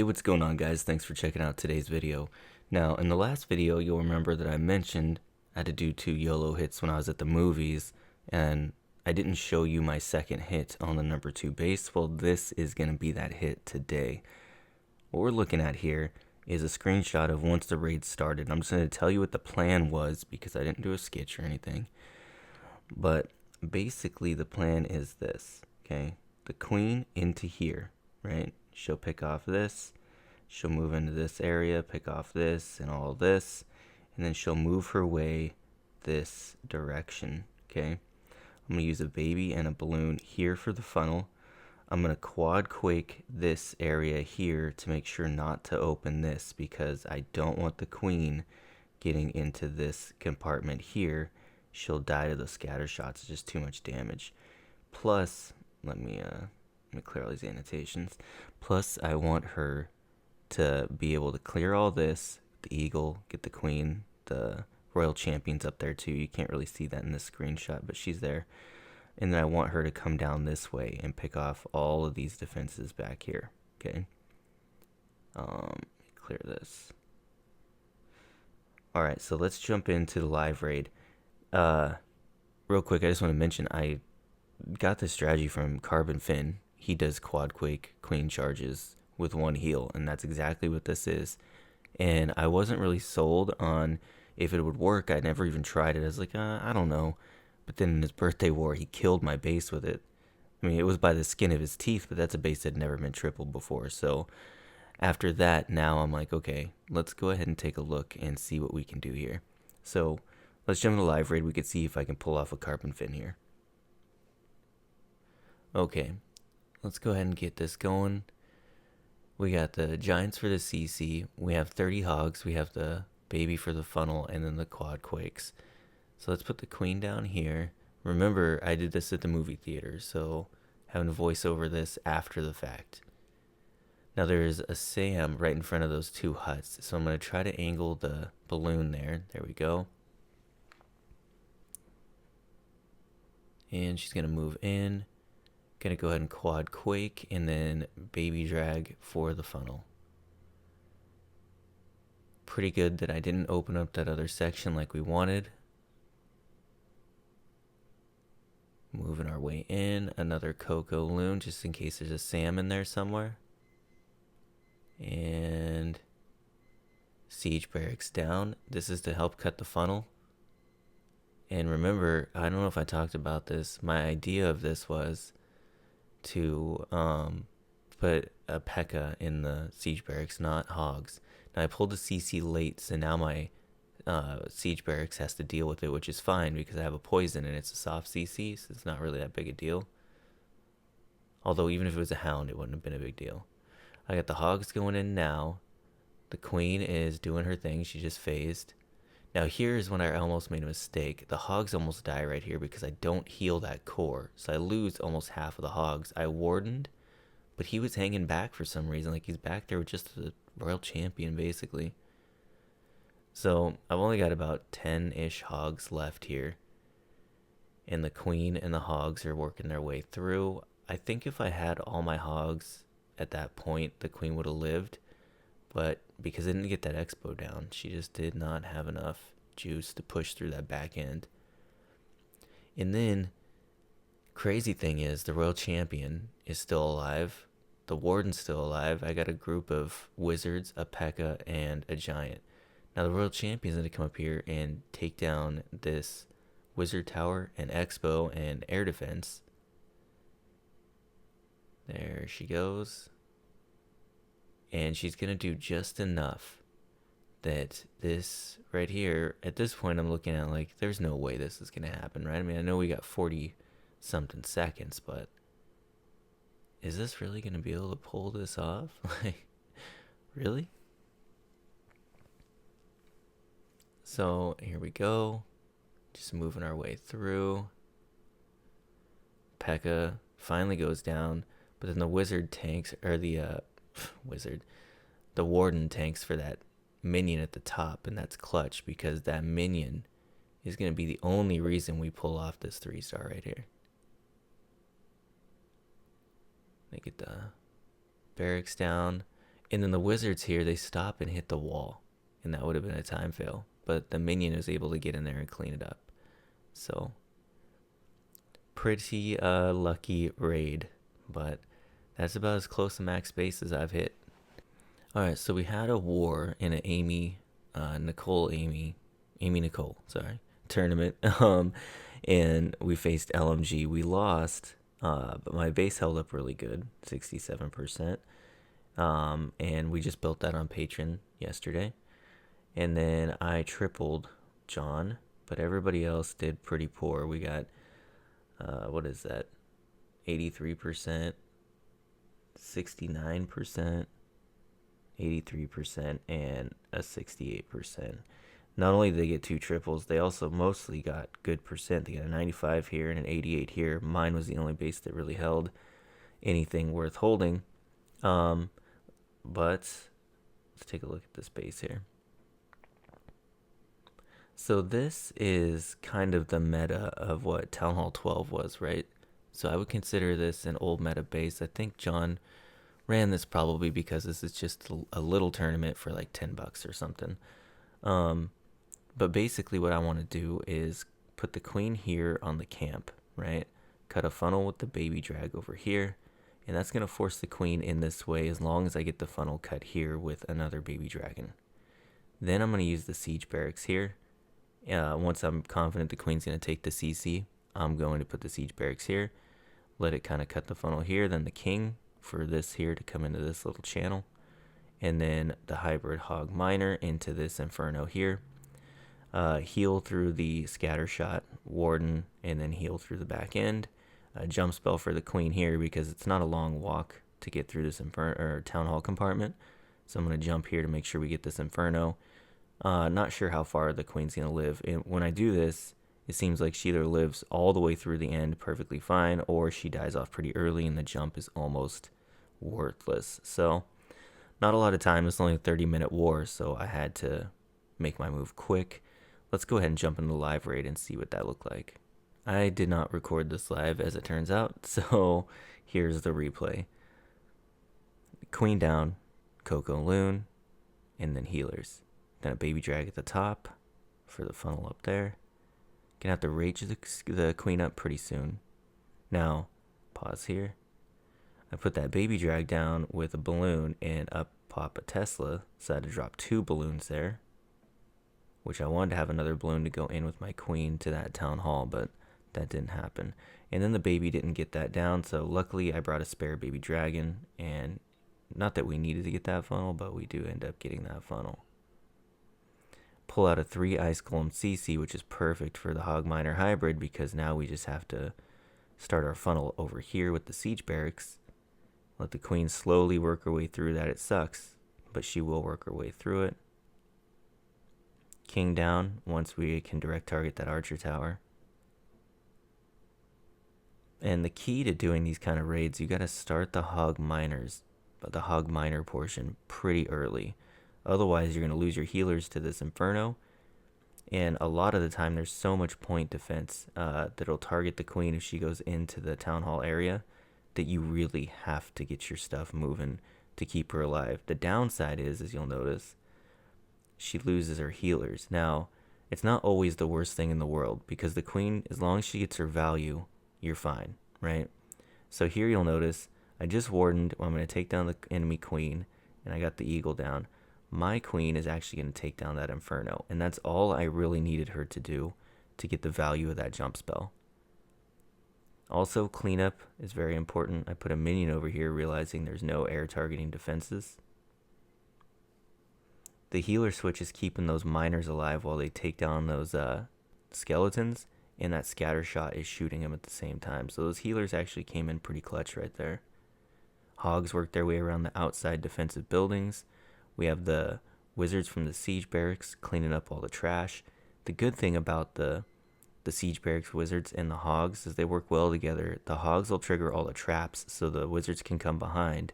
Hey, what's going on, guys? Thanks for checking out today's video. Now, in the last video, you'll remember that I mentioned I had to do 2 YOLO hits when I was at the movies, and I didn't show you my second hit on the number 2 base. Well, this is going to be that hit today. What we're looking at here is a screenshot of once the raid started. I'm just going to tell you what the plan was because I didn't do a sketch or anything. But basically, the plan is this, okay? The queen into here, right? She'll pick off this, she'll move into this area, pick off this and all this, and then she'll move her way this direction, okay? I'm going to use a baby and a balloon here for the funnel. I'm going to quad quake this area here to make sure not to open this because I don't want the queen getting into this compartment here. She'll die to the scatter shots. It's just too much damage. Plus, let me clear all these annotations. Plus, I want her to be able to clear all this, the eagle, get the queen, the royal champion's up there too. You can't really see that in this screenshot, but she's there. And then I want her to come down this way and pick off all of these defenses back here, okay? Clear this. Alright, so let's jump into the live raid. Real quick, I just want to mention I got this strategy from Carbon Finn. He does quad quake queen charges with one heal, and that's exactly what this is. And I wasn't really sold on if it would work. I never even tried it. I was like, I don't know. But then in his birthday war, he killed my base with it. I mean, it was by the skin of his teeth, but that's a base that had never been tripled before. So after that, now I'm like, okay, let's go ahead and take a look and see what we can do here. So let's jump into live raid. We could see if I can pull off a Carbon Fin here. Okay, let's go ahead and get this going. We got the giants for the CC. We have 30 hogs. We have the baby for the funnel, and then the quad quakes. So let's put the queen down here. Remember, I did this at the movie theater, so having to voice over this after the fact. Now there's a Sam right in front of those 2 huts, so I'm going to try to angle the balloon there. There we go. And she's going to move in. Going to go ahead and quad quake and then baby drag for the funnel. Pretty good that I didn't open up that other section like we wanted. Moving our way in. Another Coco Loon just in case there's a Sam in there somewhere. And siege barracks down. This is to help cut the funnel. And remember, I don't know if I talked about this. My idea of this was to put a P.E.K.K.A. in the siege barracks, not hogs. Now I pulled the CC late, so now my siege barracks has to deal with it, which is fine because I have a poison and it's a soft CC, so it's not really that big a deal. Although even if it was a hound, it wouldn't have been a big deal. I got the hogs going in now. The queen is doing her thing. She just phased. Now here's when I almost made a mistake. The hogs almost die right here because I don't heal that core. So I lose almost half of the hogs. I wardened, but he was hanging back for some reason. Like he's back there with just the royal champion basically. So I've only got about 10-ish hogs left here. And the queen and the hogs are working their way through. I think if I had all my hogs at that point, the queen would have lived. But because I didn't get that expo down, she just did not have enough juice to push through that back end. And then, crazy thing is, the royal champion is still alive. The warden's still alive. I got a group of wizards, a P.E.K.K.A., and a giant. Now the royal champion's going to come up here and take down this wizard tower and expo and air defense. There she goes. And she's going to do just enough that this right here, at this point I'm looking at like, there's no way this is going to happen, right? I mean, I know we got 40 something seconds, but is this really going to be able to pull this off? Like, really? So here we go. Just moving our way through. P.E.K.K.A. finally goes down, but then the wizard tanks, or the the warden tanks for that minion at the top, and that's clutch because that minion is going to be the only reason we pull off this 3-star right here. They get the barracks down. And then the wizards here, they stop and hit the wall. And that would have been a time fail. But the minion was able to get in there and clean it up. So, pretty lucky raid. But that's about as close to max base as I've hit. Alright, so we had a war in an Amy Nicole, sorry, tournament. And we faced LMG. We lost, but my base held up really good, 67%. And we just built that on Patreon yesterday. And then I tripled John, but everybody else did pretty poor. We got, what is that? 83%, 69%, 83%, and a 68%. Not only did they get two triples, they also mostly got good percent. They got a 95 here and an 88 here. Mine was the only base that really held anything worth holding. But let's take a look at this base here. So this is kind of the meta of what Town Hall 12 was, right? So I would consider this an old meta base. I think John ran this probably because this is just a little tournament for like $10 or something. But basically what I want to do is put the queen here on the camp, right? Cut a funnel with the baby drag over here. And that's going to force the queen in this way as long as I get the funnel cut here with another baby dragon. Then I'm going to use the siege barracks here. Once I'm confident the queen's going to take the CC, I'm going to put the siege barracks here. Let it kind of cut the funnel here. Then the king for this here to come into this little channel. And then the hybrid hog miner into this inferno here. Heal through the scatter shot warden and then heal through the back end. Jump spell for the queen here because it's not a long walk to get through this town hall compartment. So I'm going to jump here to make sure we get this inferno. Not sure how far the queen's going to live. And when I do this, it seems like she either lives all the way through the end perfectly fine or she dies off pretty early and the jump is almost worthless. So not a lot of time. It's only a 30-minute war, so I had to make my move quick. Let's go ahead and jump into the live raid and see what that looked like. I did not record this live as it turns out, so here's the replay. Queen down, Coco Loon, and then healers. Then a baby drag at the top for the funnel up there. Gonna have to rage the queen up pretty soon. Now, pause here. I put that baby drag down with a balloon and up pop a Tesla, so I had to drop 2 balloons there. Which I wanted to have another balloon to go in with my queen to that town hall, but that didn't happen. And then the baby didn't get that down, so luckily I brought a spare baby dragon, and not that we needed to get that funnel, but we do end up getting that funnel. Pull out a 3 ice golem CC, which is perfect for the hog miner hybrid because now we just have to start our funnel over here with the siege barracks. Let the queen slowly work her way through that. It sucks, but she will work her way through it. King down once we can direct target that archer tower. And the key to doing these kind of raids, you got to start the hog miner portion pretty early. Otherwise, you're going to lose your healers to this inferno. And a lot of the time, there's so much point defense that'll target the queen if she goes into the town hall area that you really have to get your stuff moving to keep her alive. The downside is, as you'll notice, she loses her healers. Now, it's not always the worst thing in the world because the queen, as long as she gets her value, you're fine, right? So here you'll notice I just wardened. I'm going to take down the enemy queen, and I got the eagle down. My queen is actually going to take down that inferno, and that's all I really needed her to do to get the value of that jump spell. Also, cleanup is very important. I put a minion over here realizing there's no air targeting defenses. The healer switch is keeping those miners alive while they take down those skeletons, and that scatter shot is shooting them at the same time. So those healers actually came in pretty clutch right there. Hogs worked their way around the outside defensive buildings. We have the wizards from the siege barracks cleaning up all the trash. The good thing about the siege barracks wizards and the hogs is they work well together. The hogs will trigger all the traps so the wizards can come behind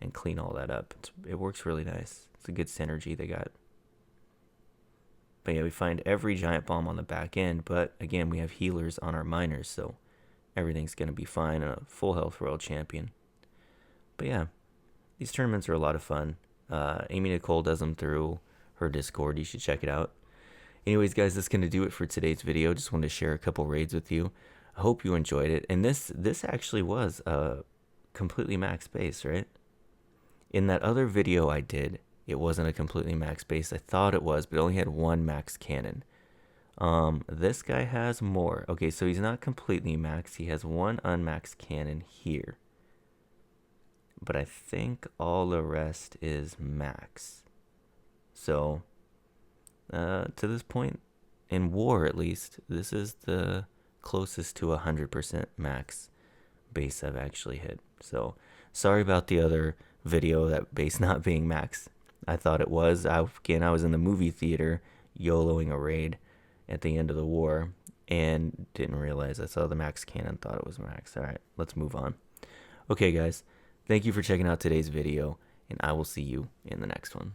and clean all that up. It works really nice. It's a good synergy they got. But yeah, we find every giant bomb on the back end, but again, we have healers on our miners, so everything's going to be fine. A full health world champion. But yeah, these tournaments are a lot of fun. Amy Nicole does them through her Discord. You should check it out. Anyways, guys, that's going to do it for today's video. Just wanted to share a couple raids with you. I hope you enjoyed it. And this actually was completely max base, right? In that other video I did, it wasn't a completely max base. I thought it was, but it only had one max cannon. This guy has more. Okay, so he's not completely max. He has one unmaxed cannon here. But I think all the rest is max. So, to this point, in war at least, this is the closest to 100% max base I've actually hit. So, sorry about the other video, that base not being max. I thought it was. I was in the movie theater YOLOing a raid at the end of the war and didn't realize I saw the max cannon, thought it was max. Alright, let's move on. Okay, guys, thank you for checking out today's video, and I will see you in the next one.